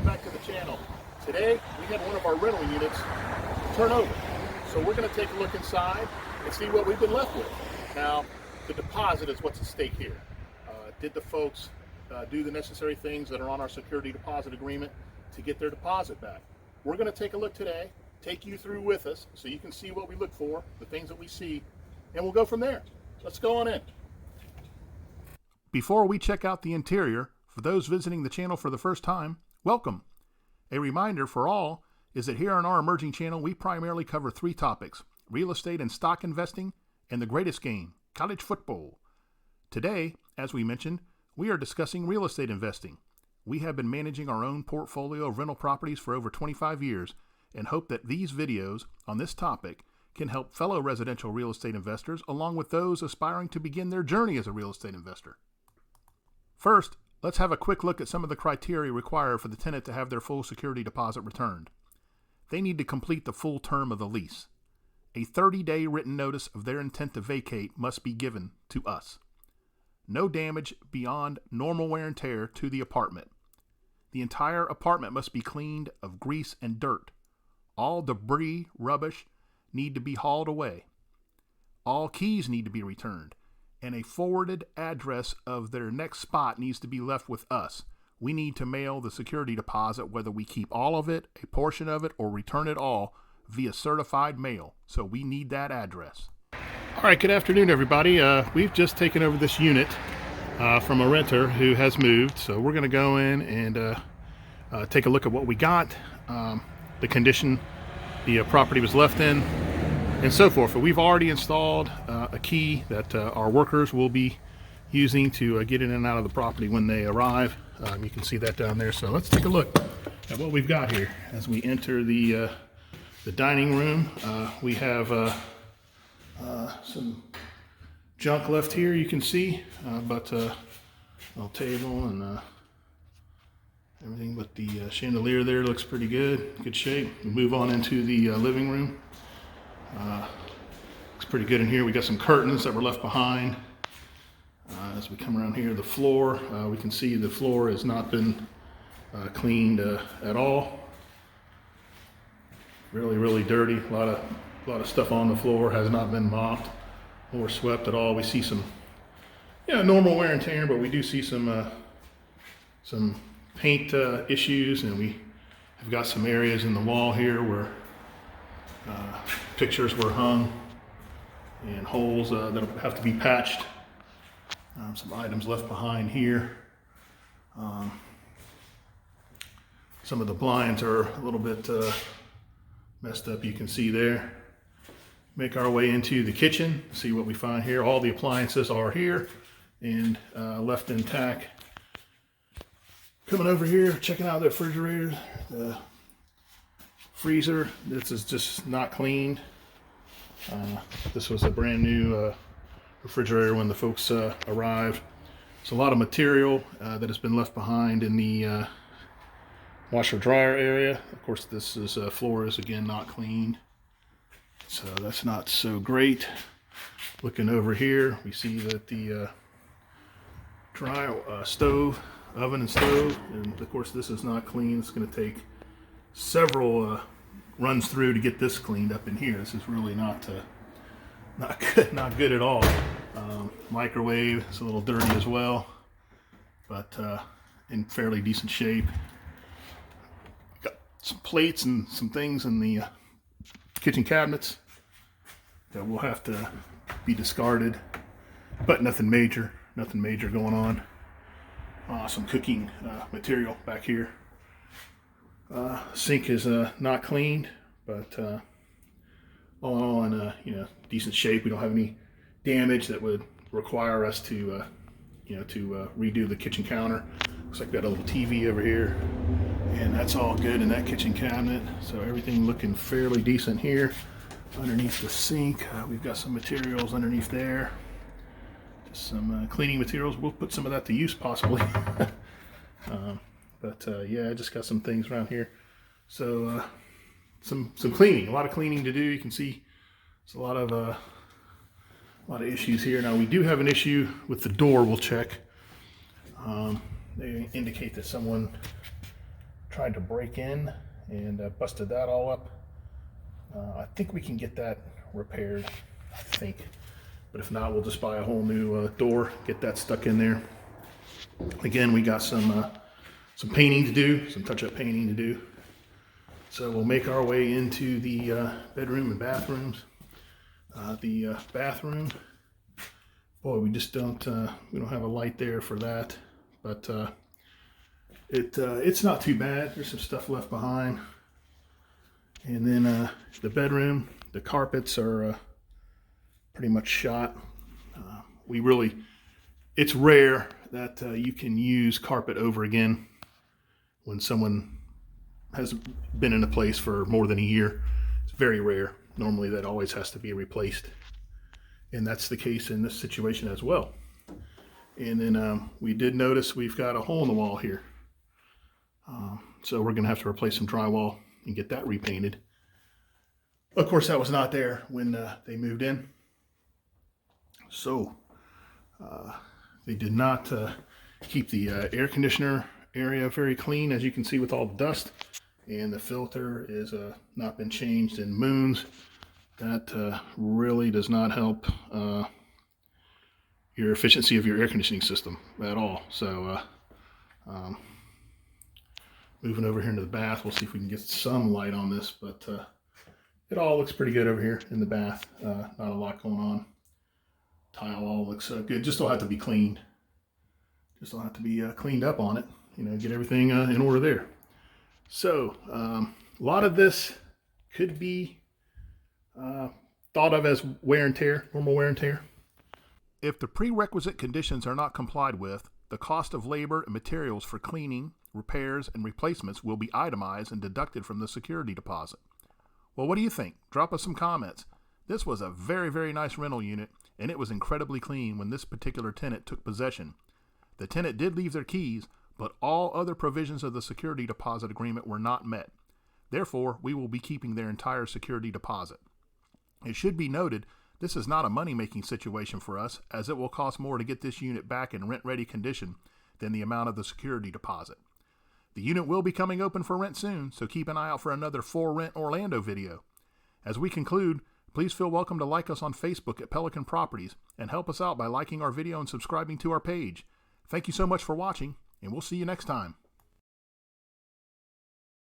welcome back to the channel. Today we have one of our rental units turn over. So we're going to take a look inside and see what we've been left with. Now, the deposit is what's at stake here. Did the folks do the necessary things that are on our security deposit agreement to get their deposit back? We're going to take a look today, take you through with us so you can see what we look for, the things that we see, and we'll go from there. Let's go on in. Before we check out the interior, for those visiting the channel for the first time, welcome. A reminder for all is that here on our emerging channel, we primarily cover three topics: real estate and stock investing, and the greatest game, college football. Today, as we mentioned, we are discussing real estate investing. We have been managing our own portfolio of rental properties for over 25 years and hope that these videos on this topic can help fellow residential real estate investors along with those aspiring to begin their journey as a real estate investor. First, let's have a quick look at some of the criteria required for the tenant to have their full security deposit returned. They need to complete the full term of the lease. A 30-day written notice of their intent to vacate must be given to us. No damage beyond normal wear and tear to the apartment. The entire apartment must be cleaned of grease and dirt. All debris, rubbish need to be hauled away. All keys need to be returned. And a forwarded address of their next spot needs to be left with us. We need to mail the security deposit, whether we keep all of it, a portion of it, or return it all via certified mail. So we need that address. All right, good afternoon, everybody. We've just taken over this unit from a renter who has moved. So we're going to go in and take a look at what we got, the condition the property was left in, and so forth. But we've already installed a key that our workers will be using to get in and out of the property when they arrive. You can see that down there. So let's take a look at what we've got here. As we enter the dining room, we have some junk left here, you can see, but a little table and everything, but the chandelier there looks pretty good shape. We move on into the living room. Looks pretty good in here. We got some curtains that were left behind. As we come around here, the floor, we can see the floor has not been cleaned at all. Really dirty. A lot of stuff on the floor, has not been mopped or swept at all. We see some normal wear and tear, but we do see some paint issues, and we have got some areas in the wall here where pictures were hung and holes that'll have to be patched. Some items left behind here. Some of the blinds are a little bit messed up, you can see there. Make our way into the kitchen, see what we find here. All the appliances are here and left intact. Coming over here, checking out the refrigerator, the freezer. This is just not cleaned. This was a brand new refrigerator when the folks arrived. There's a lot of material that has been left behind in the washer dryer area. Of course, this is floor is again not cleaned, so that's not so great. Looking over here, we see that the oven and stove, and of course this is not clean. It's going to take several runs through to get this cleaned up in here. This is really not good at all. Microwave is a little dirty as well, but in fairly decent shape. Got some plates and some things in the kitchen cabinets that will have to be discarded, but nothing major going on. Some cooking material back here. Sink is not cleaned, but all in all in decent shape. We don't have any damage that would require us to redo the kitchen counter. Looks like we got a little TV over here, and that's all good in that kitchen cabinet. So everything looking fairly decent here. Underneath the sink, we've got some materials underneath there. Just some cleaning materials. We'll put some of that to use possibly. Yeah, I just got some things around here. So some cleaning, a lot of cleaning to do. You can see there's a lot of issues here. Now we do have an issue with the door. We'll check. They indicate that someone tried to break in and busted that all up. I think we can get that repaired, I think. But if not, we'll just buy a whole new door, get that stuck in there. Again, we got some painting to do, some touch-up painting to do. So we'll make our way into the bedroom and bathrooms. The bathroom, boy, we just don't we don't have a light there for that, but it's not too bad. There's some stuff left behind. And then the bedroom, the carpets are pretty much shot. It's rare that you can use carpet over again when someone has been in a place for more than a year. It's very rare. Normally that always has to be replaced. And that's the case in this situation as well. And then we did notice we've got a hole in the wall here. So we're gonna have to replace some drywall and get that repainted. Of course, that was not there when they moved in. So they did not keep the air conditioner area very clean, as you can see with all the dust. And the filter is not been changed in moons. That really does not help your efficiency of your air conditioning system at all. So moving over here into the bath, we'll see if we can get some light on this, but it all looks pretty good over here in the bath. Not a lot going on. Tile all looks good. Just will have to be cleaned. Just will have to be cleaned up on it. You know, get everything in order there. So a lot of this could be thought of as wear and tear, normal wear and tear. If the prerequisite conditions are not complied with, the cost of labor and materials for cleaning, repairs, and replacements will be itemized and deducted from the security deposit. Well, what do you think? Drop us some comments. This was a very, very nice rental unit, and it was incredibly clean when this particular tenant took possession. The tenant did leave their keys, but all other provisions of the security deposit agreement were not met. Therefore, we will be keeping their entire security deposit. It should be noted, this is not a money-making situation for us, as it will cost more to get this unit back in rent-ready condition than the amount of the security deposit. The unit will be coming open for rent soon, so keep an eye out for another For Rent Orlando video. As we conclude, please feel welcome to like us on Facebook at Pelican Properties and help us out by liking our video and subscribing to our page. Thank you so much for watching, and we'll see you next time.